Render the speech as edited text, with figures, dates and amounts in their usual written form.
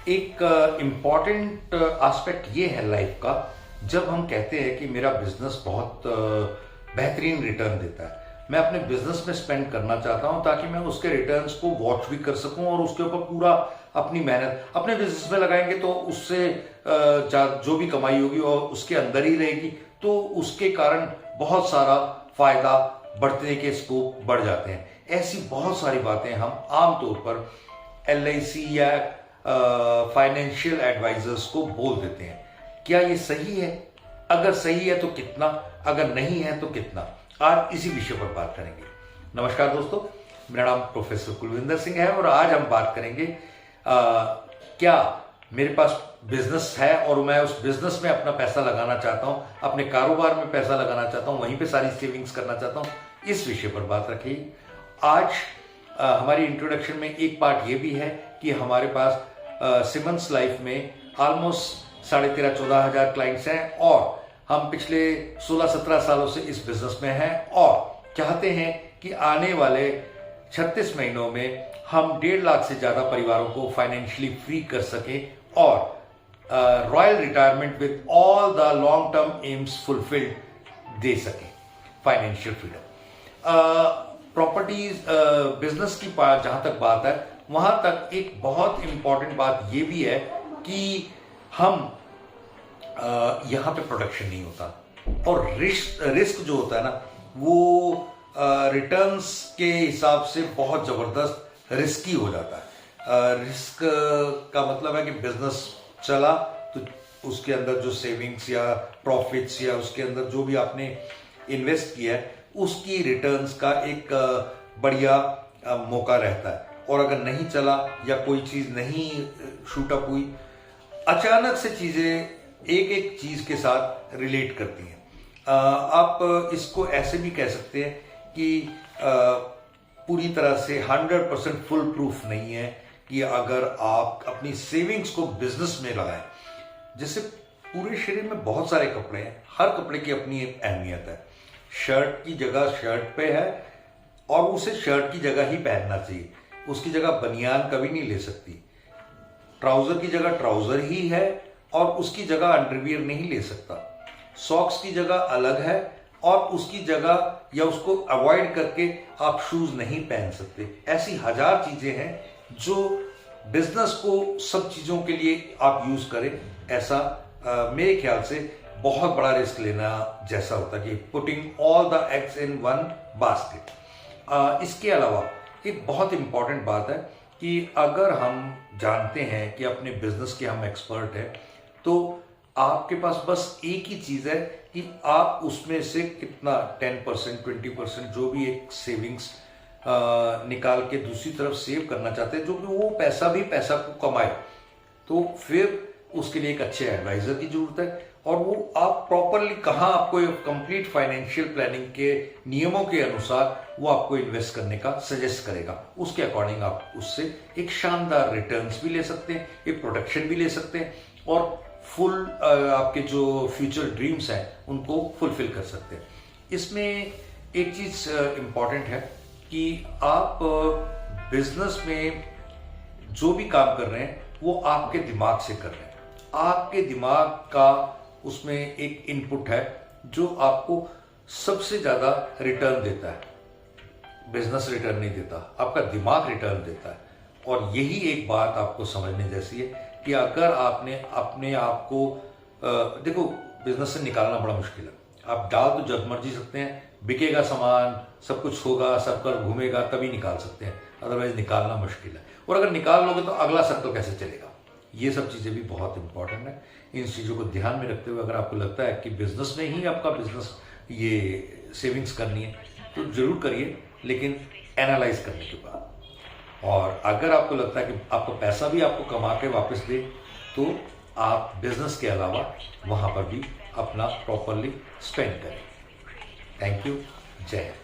एक important aspect ये है लाइफ का, जब हम कहते हैं कि मेरा बिजनेस बहुत बेहतरीन रिटर्न देता है, मैं अपने बिजनेस में स्पेंड करना चाहता हूं ताकि मैं उसके रिटर्न्स को वॉच भी कर सकूं और उसके ऊपर पूरा अपनी मेहनत अपने बिजनेस में लगाएंगे तो उससे जो भी कमाई होगी और उसके अंदर ही रहेगी, तो उसके कारण बहुत सारा फायदा बढ़ने के स्कोप बढ़ जाते हैं। ऐसी बहुत सारी बातें हम आमतौर पर LIC या फाइनेंशियल एडवाइजर्स को बोल देते हैं। क्या ये सही है? अगर सही है तो कितना, अगर नहीं है तो कितना? आज इसी विषय पर बात करेंगे। नमस्कार दोस्तों, मेरा नाम प्रोफेसर कुलविंदर सिंह है और आज हम बात करेंगे क्या मेरे पास बिजनेस है और मैं उस बिजनेस में अपना पैसा लगाना चाहता हूं, अपने कारोबार में पैसा लगाना चाहता हूं, वहीं पे सारी सेविंग्स करना चाहता हूं। इस विषय पर बात रखिए। आज हमारी इंट्रोडक्शन में एक पार्ट ये भी है कि हमारे पास सिमंस लाइफ में ऑलमोस्ट 13,500-14 हजार क्लाइंट्स हैं और हम पिछले 16-17 सालों से इस बिजनेस में हैं और चाहते हैं कि आने वाले 36 महीनों में हम 1.5 लाख से ज्यादा परिवारों को फाइनेंशियली फ्री कर सकें और royal retirement with all the long term aims fulfilled दे सकें, फाइनेंशियल फ्रीडम। प्रॉपर्टीज बिजनेस की जहां तक बात है, वहां तक एक बहुत इंपॉर्टेंट बात यह भी है कि हम यहां पे प्रोडक्शन नहीं होता और रिस्क जो होता है ना, वो रिटर्न्स के हिसाब से बहुत जबरदस्त रिस्की हो जाता है। रिस्क का मतलब है कि बिजनेस चला तो उसके अंदर जो सेविंग्स या प्रॉफिट्स या उसके अंदर जो भी आपने इन्वेस्ट किया है उसकी रिटर्न्स का एक बढ़िया मौका रहता है। और अगर नहीं चला या कोई चीज नहीं शूट अप हुई, अचानक से चीजें एक एक चीज के साथ रिलेट करती हैं। आप इसको ऐसे भी कह सकते हैं कि पूरी तरह से 100% फुल प्रूफ नहीं है कि अगर आप अपनी सेविंग्स को बिजनेस में लगाएं। जैसे पूरे शरीर में बहुत सारे कपड़े हैं, हर कपड़े की अपनी एक अहमियत है। शर्ट की जगह शर्ट पे है और उसे शर्ट की जगह ही पहनना चाहिए, उसकी जगह बनियान कभी नहीं ले सकती। ट्राउजर की जगह ट्राउजर ही है और उसकी जगह अंडरवियर नहीं ले सकता। सॉक्स की जगह अलग है और उसकी जगह या उसको अवॉइड करके आप शूज नहीं पहन सकते। ऐसी हजार चीजें हैं जो बिजनेस को सब चीजों के लिए आप यूज करें, ऐसा मेरे ख्याल से बहुत बड़ा रिस्क लेना जैसा होता है कि putting all the eggs in one basket. इसके अलावा एक बहुत इंपॉर्टेंट बात है कि अगर हम जानते हैं कि अपने बिजनेस के हम एक्सपर्ट हैं, तो आपके पास बस एक ही चीज है कि आप उसमें से कितना 10%, 20% जो भी एक सेविंग्स निकाल के दूसरी तरफ सेव करना चाहते हैं, जो कि वो पैसा भी पैसा को कमाए। तो फिर उसके लिए एक अच्छे एडवाइजर की जरूरत है और वो आप प्रॉपरली कहाँ आपको कंप्लीट फाइनेंशियल प्लानिंग के नियमों के अनुसार वो आपको इन्वेस्ट करने का सजेस्ट करेगा। उसके अकॉर्डिंग आप उससे एक शानदार रिटर्न्स भी ले सकते हैं, एक प्रोटेक्शन भी ले सकते हैं और फुल आपके जो फ्यूचर ड्रीम्स हैं उनको फुलफिल कर सकते हैं। इसमें एक चीज इंपॉर्टेंट है कि आप बिजनेस में जो भी काम कर रहे हैं वो आपके दिमाग से कर रहे हैं। आपके दिमाग का उसमें एक इनपुट है जो आपको सबसे ज्यादा रिटर्न देता है। बिजनेस रिटर्न नहीं देता, आपका दिमाग रिटर्न देता है। और यही एक बात आपको समझने जैसी है कि अगर आपने अपने आप को देखो, बिजनेस से निकालना बड़ा मुश्किल है। आप डाल तो जब मर्जी सकते हैं, बिकेगा सामान, सब कुछ होगा, सब कर घूमेगा, तभी निकाल सकते हैं, अदरवाइज निकालना मुश्किल है। और अगर निकाल लोगे तो अगला सर्कल कैसे चलेगा? ये सब चीजें भी बहुत इंपॉर्टेंट है। इन चीजों को ध्यान में रखते हुए अगर आपको लगता है कि बिजनेस में ही आपका बिजनेस ये सेविंग्स करनी है तो जरूर करिए, लेकिन एनालाइज करने के बाद। और अगर आपको लगता है कि आपका पैसा भी आपको कमा के वापस दे, तो आप बिजनेस के अलावा वहां पर भी अपना प्रॉपरली स्पेंड करें। Thank you. जय हिंद।